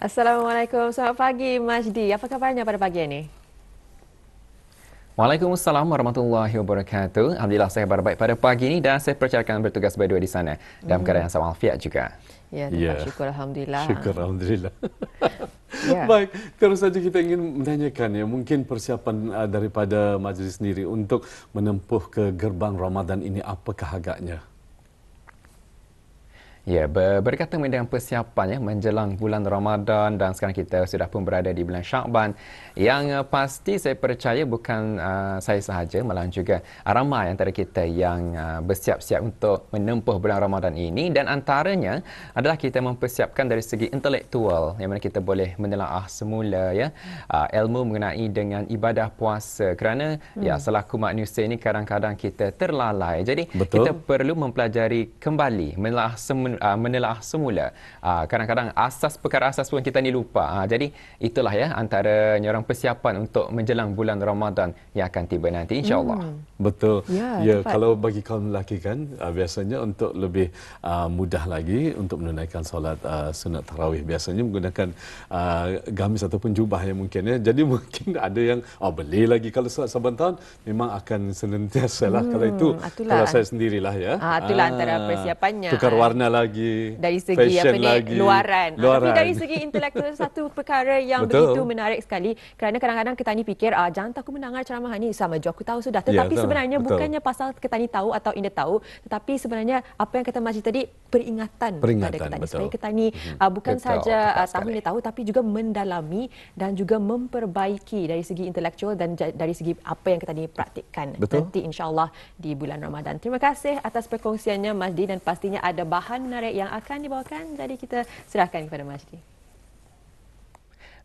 Assalamualaikum, selamat pagi Majdi. Apa kabarnya pada pagi ini? Waalaikumsalam warahmatullahi wabarakatuh. Alhamdulillah saya kabar baik pada pagi ini dan saya percaya akan bertugas berdua di sana dalam keadaan yang sama walafiat juga. Ya, tempat Ya, syukur Alhamdulillah. syukur Alhamdulillah. Ya. Baik, terus saja kita ingin menanyakan ya, mungkin persiapan daripada majlis sendiri untuk menempuh ke gerbang Ramadan ini apakah agaknya? Ya, berkaitan dengan persiapan ya, menjelang bulan Ramadan dan sekarang kita sudah pun berada di bulan Syakban. Yang pasti saya percaya bukan saya sahaja, malah juga ramai antara kita yang bersiap-siap untuk menempuh bulan Ramadan ini, dan antaranya adalah kita mempersiapkan dari segi intelektual, yang mana kita boleh menelaah semula ya ilmu mengenai dengan ibadah puasa, kerana ya selaku manusia ini kadang-kadang kita terlalai. Jadi kita Betul? perlu mempelajari kembali, menelaah semula. Kadang-kadang perkara asas pun kita ni lupa. Jadi itulah ya antara orang persiapan untuk menjelang bulan Ramadan yang akan tiba nanti, insya-Allah. Betul. Ya, Ya, tepat. kalau bagi kaum lelaki kan biasanya untuk lebih mudah lagi untuk menunaikan solat sunat tarawih biasanya menggunakan gamis ataupun jubah yang mungkin ya. Jadi mungkin ada yang beli lagi kalau solat saban tahun memang akan senantiasa lah. Kalau itu itulah. kalau saya sendirilah ya. Itulah antara persiapannya. Tukar warna lagi, Dari segi fashion apa ni, lagi, luaran. Tapi luaran. dari segi intelektual satu perkara yang Betul. begitu menarik sekali, kerana kadang-kadang kita ni fikir jangan aku mendengar ceramah ni sama je aku tahu sudah. Ya, Tetapi betul. sebenarnya Betul. bukannya pasal kita ni tahu atau Indah tahu, tetapi sebenarnya apa yang kata Majid tadi peringatan kepada kita ni, Betul. supaya kita ni bukan Betul, saja tepat tahu sekali. Indah tahu, tapi juga mendalami dan juga memperbaiki dari segi intelektual dan dari segi apa yang kita ni praktikkan Betul. nanti insya-Allah di bulan Ramadan. Terima kasih atas perkongsiannya Majdi, dan pastinya ada bahan menarik yang akan dibawakan. Jadi kita serahkan kepada Majdi.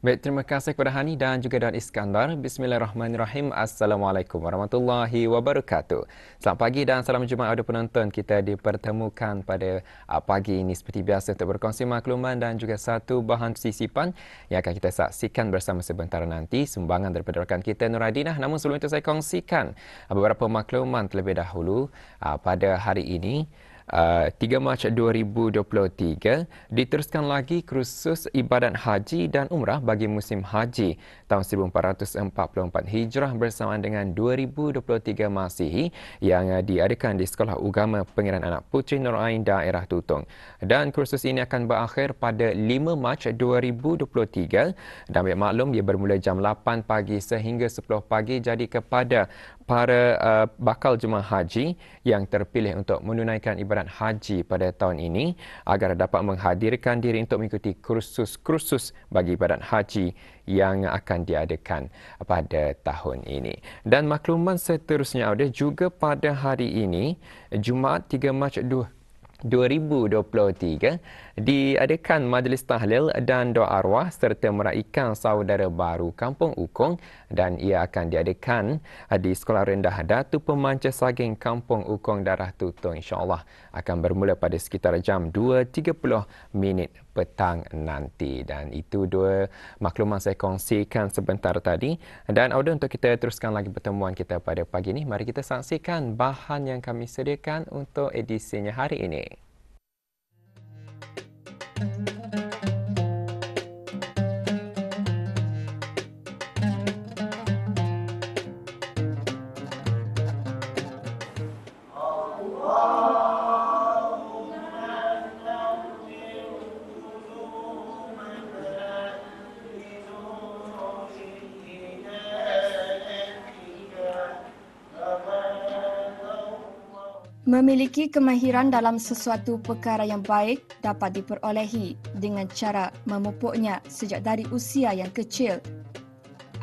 Baik, terima kasih kepada Hani dan juga Daud Iskandar. Bismillahirrahmanirrahim. Assalamualaikum warahmatullahi wabarakatuh. Selamat pagi dan salam Jumaat kepada penonton. Kita dipertemukan pada pagi ini seperti biasa untuk berkongsi makluman dan juga satu bahan sisipan yang akan kita saksikan bersama sebentar nanti, sumbangan daripada rakan kita Nur Adinah. Namun sebelum itu saya kongsikan beberapa makluman terlebih dahulu pada hari ini. 3 Mac 2023 diteruskan lagi kursus ibadat haji dan umrah bagi musim haji tahun 1444 Hijrah bersamaan dengan 2023 Masihi yang diadakan di Sekolah Ugama Pangeran Anak Puteri Nur Ain daerah Tutong. Dan kursus ini akan berakhir pada 5 Mac 2023 dan ambil maklum ia bermula jam 8 pagi sehingga 10 pagi. Jadi kepada para bakal jemaah haji yang terpilih untuk menunaikan ibadat haji pada tahun ini agar dapat menghadirkan diri untuk mengikuti kursus-kursus bagi ibadat haji yang akan diadakan pada tahun ini. Dan makluman seterusnya ada juga pada hari ini, Jumaat 3 Mac 2023 diadakan majlis tahlil dan doa arwah serta meraikan saudara baru Kampung Ukong, dan ia akan diadakan di Sekolah Rendah Datu Pemanca Saging Kampung Ukong Darah Tutong. InsyaAllah akan bermula pada sekitar jam 2.30 petang nanti. Dan itu dua makluman saya kongsikan sebentar tadi. Dan Auda, untuk kita teruskan lagi pertemuan kita pada pagi ini, mari kita saksikan bahan yang kami sediakan untuk edisinya hari ini. Memiliki kemahiran dalam sesuatu perkara yang baik dapat diperolehi dengan cara memupuknya sejak dari usia yang kecil.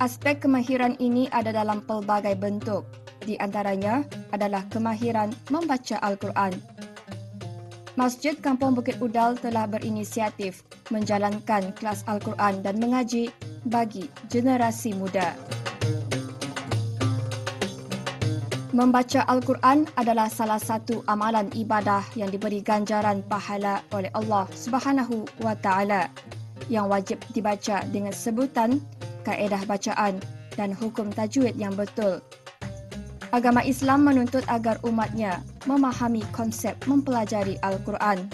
Aspek kemahiran ini ada dalam pelbagai bentuk. Di antaranya adalah kemahiran membaca Al-Quran. Masjid Kampung Bukit Udal telah berinisiatif menjalankan kelas Al-Quran dan mengaji bagi generasi muda. Membaca Al-Quran adalah salah satu amalan ibadah yang diberi ganjaran pahala oleh Allah Subhanahu wa Ta'ala, yang wajib dibaca dengan sebutan, kaedah bacaan dan hukum tajwid yang betul. Agama Islam menuntut agar umatnya memahami konsep mempelajari Al-Quran.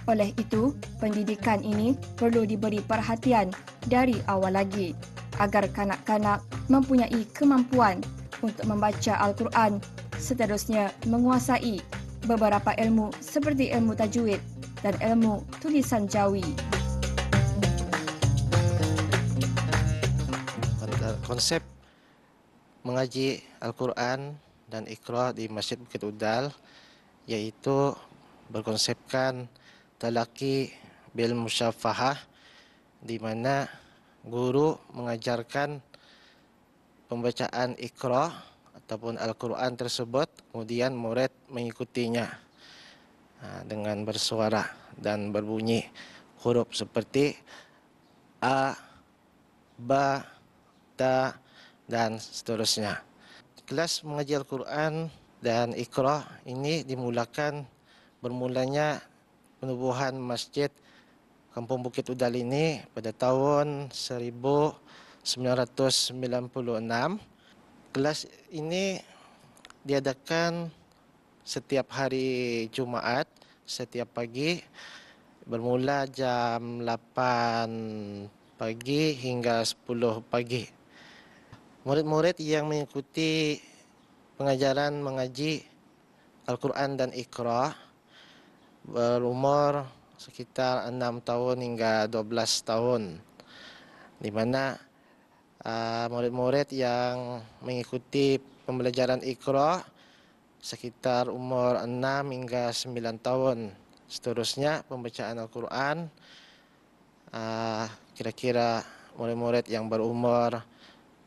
Oleh itu, pendidikan ini perlu diberi perhatian dari awal lagi agar kanak-kanak mempunyai kemampuan untuk membaca Al-Quran, seterusnya menguasai beberapa ilmu seperti ilmu tajwid dan ilmu tulisan Jawi. Konsep mengaji Al-Quran dan Iqra di Masjid Bukit Udal iaitu berkonsepkan talaqi bil musyafahah, di mana guru mengajarkan pembacaan Iqra ataupun Al-Quran tersebut, kemudian murid mengikutinya dengan bersuara dan berbunyi huruf seperti A, Ba, Ta, dan seterusnya. Kelas mengaji Al-Quran dan Iqra ini bermulanya penubuhan Masjid Kampung Bukit Udal ini pada tahun 1996. Kelas ini diadakan setiap hari Jumaat, setiap pagi, bermula jam 8 pagi hingga 10 pagi. Murid-murid yang mengikuti pengajaran mengaji Al-Quran dan Iqra berumur sekitar 6 tahun hingga 12 tahun, di mana murid-murid yang mengikuti pembelajaran Iqra sekitar umur 6 hingga 9 tahun. Seterusnya pembacaan Al-Quran kira-kira murid-murid yang berumur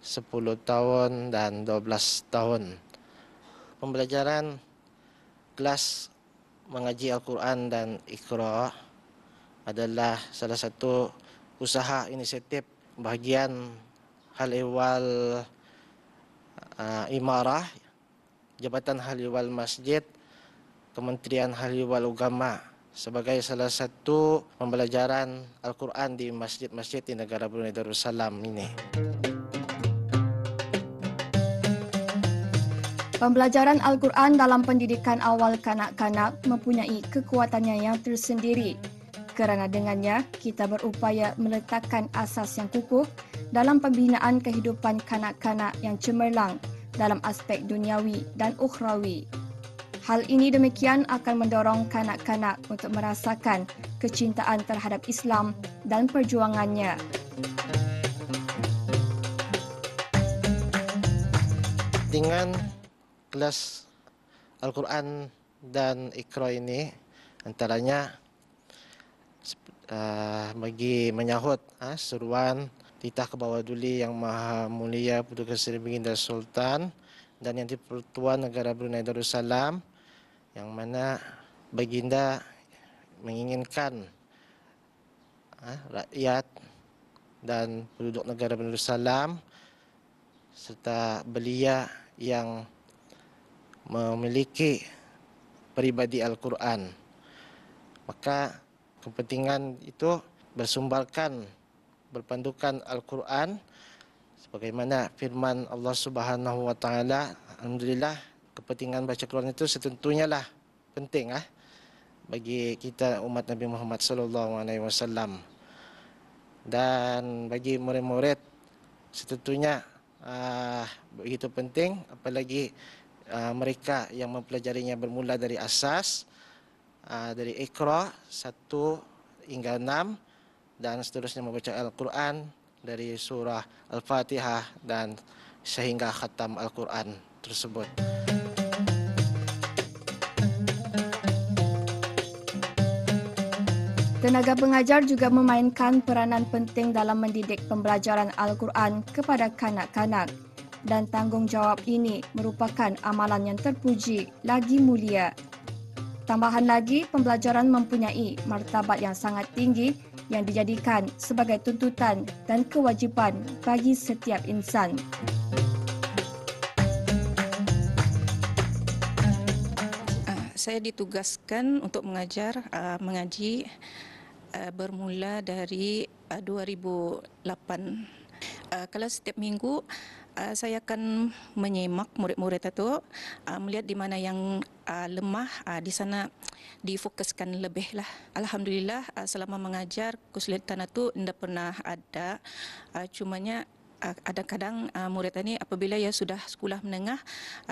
10 tahun dan 12 tahun. Pembelajaran kelas mengaji Al-Quran dan Iqra adalah salah satu usaha inisiatif bahagian Hal Ehwal Imarah, Jabatan Hal Ehwal Masjid, Kementerian Hal Ehwal Agama sebagai salah satu pembelajaran Al-Quran di masjid-masjid di negara Brunei Darussalam ini. Pembelajaran Al-Quran dalam pendidikan awal kanak-kanak mempunyai kekuatannya yang tersendiri kerana dengannya kita berupaya meletakkan asas yang kukuh dalam pembinaan kehidupan kanak-kanak yang cemerlang dalam aspek duniawi dan ukhrawi. Hal ini demikian akan mendorong kanak-kanak untuk merasakan kecintaan terhadap Islam dan perjuangannya. Dengan kelas Al-Quran dan Iqra ini antaranya bagi menyahut seruan titah Kebawah-Duli Yang Maha Mulia Putu Seri Baginda Sultan dan Yang di-Pertuan Negara Brunei Darussalam, yang mana Baginda menginginkan rakyat dan penduduk negara Brunei Darussalam serta belia yang memiliki peribadi Al-Quran. Maka kepentingan itu bersumbarkan, berpandukan Al-Quran sebagaimana firman Allah Subhanahu wa taala. Alhamdulillah, kepentingan baca Quran itu setentunya lah penting bagi kita umat Nabi Muhammad sallallahu alaihi wasallam. Dan bagi murid-murid setentunya begitu penting, apalagi mereka yang mempelajarinya bermula dari asas, dari Iqra 1 hingga 6 dan seterusnya membaca Al-Quran dari surah Al-Fatihah dan sehingga khatam Al-Quran tersebut. Tenaga pengajar juga memainkan peranan penting dalam mendidik pembelajaran Al-Quran kepada kanak-kanak. Dan tanggungjawab ini merupakan amalan yang terpuji lagi mulia. Tambahan lagi, pembelajaran mempunyai martabat yang sangat tinggi yang dijadikan sebagai tuntutan dan kewajipan bagi setiap insan. Saya ditugaskan untuk mengaji bermula dari 2008. Kalau setiap minggu saya akan menyemak murid-murid itu, melihat di mana yang lemah, di sana difokuskan lebih lah. Alhamdulillah selama mengajar kesulitan itu tidak pernah ada. Cumanya kadang-kadang murid ini apabila ya sudah sekolah menengah,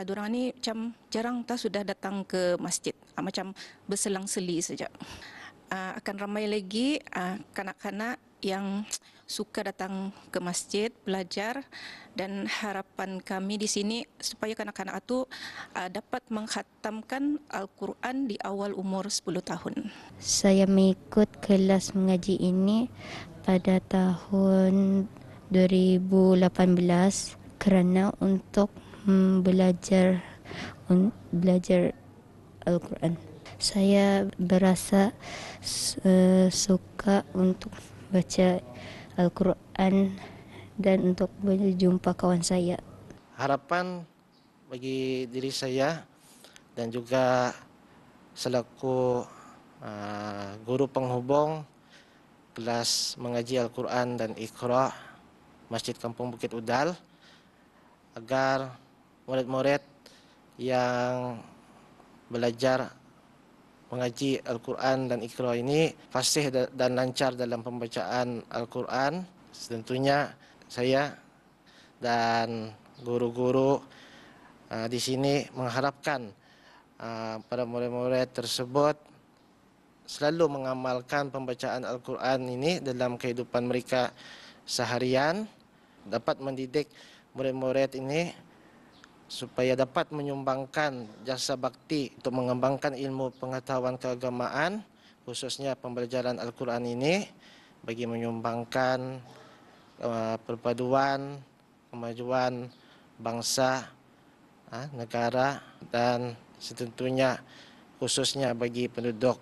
diorang ni macam jarang sudah datang ke masjid, macam berselang-seli saja. Akan ramai lagi kanak-kanak yang suka datang ke masjid belajar, dan harapan kami di sini supaya kanak-kanak itu dapat mengkhatamkan Al-Quran di awal umur 10 tahun. Saya mengikut kelas mengaji ini pada tahun 2018 kerana untuk belajar Al-Quran. Saya berasa suka untuk baca Al-Quran dan untuk berjumpa kawan saya. Harapan bagi diri saya dan juga selaku guru penghubung kelas mengaji Al-Quran dan Iqra Masjid Kampung Bukit Udal, agar murid-murid yang belajar mengaji Al-Quran dan Iqra ini fasih dan lancar dalam pembacaan Al-Quran. Tentunya saya dan guru-guru di sini mengharapkan para murid-murid tersebut selalu mengamalkan pembacaan Al-Quran ini dalam kehidupan mereka seharian, dapat mendidik murid-murid ini supaya dapat menyumbangkan jasa bakti untuk mengembangkan ilmu pengetahuan keagamaan, khususnya pembelajaran Al-Quran ini, bagi menyumbangkan perpaduan, kemajuan bangsa, negara, dan tentunya khususnya bagi penduduk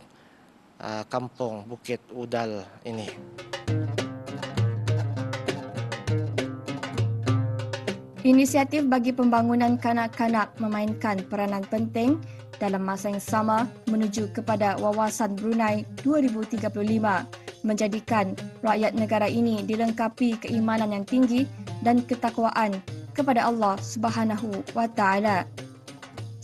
kampung Bukit Udal ini. Inisiatif bagi pembangunan kanak-kanak memainkan peranan penting dalam masa yang sama menuju kepada Wawasan Brunei 2035, menjadikan rakyat negara ini dilengkapi keimanan yang tinggi dan ketakwaan kepada Allah Subhanahu wa Ta'ala.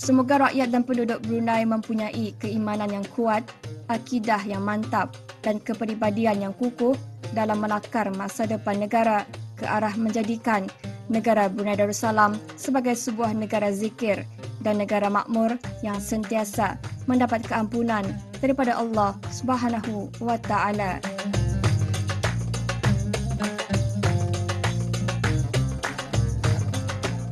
Semoga rakyat dan penduduk Brunei mempunyai keimanan yang kuat, akidah yang mantap dan kepribadian yang kukuh dalam menakar masa depan negara ke arah menjadikan negara Brunei Darussalam sebagai sebuah negara zikir dan negara makmur yang sentiasa mendapat keampunan daripada Allah Subhanahu wa Ta'ala.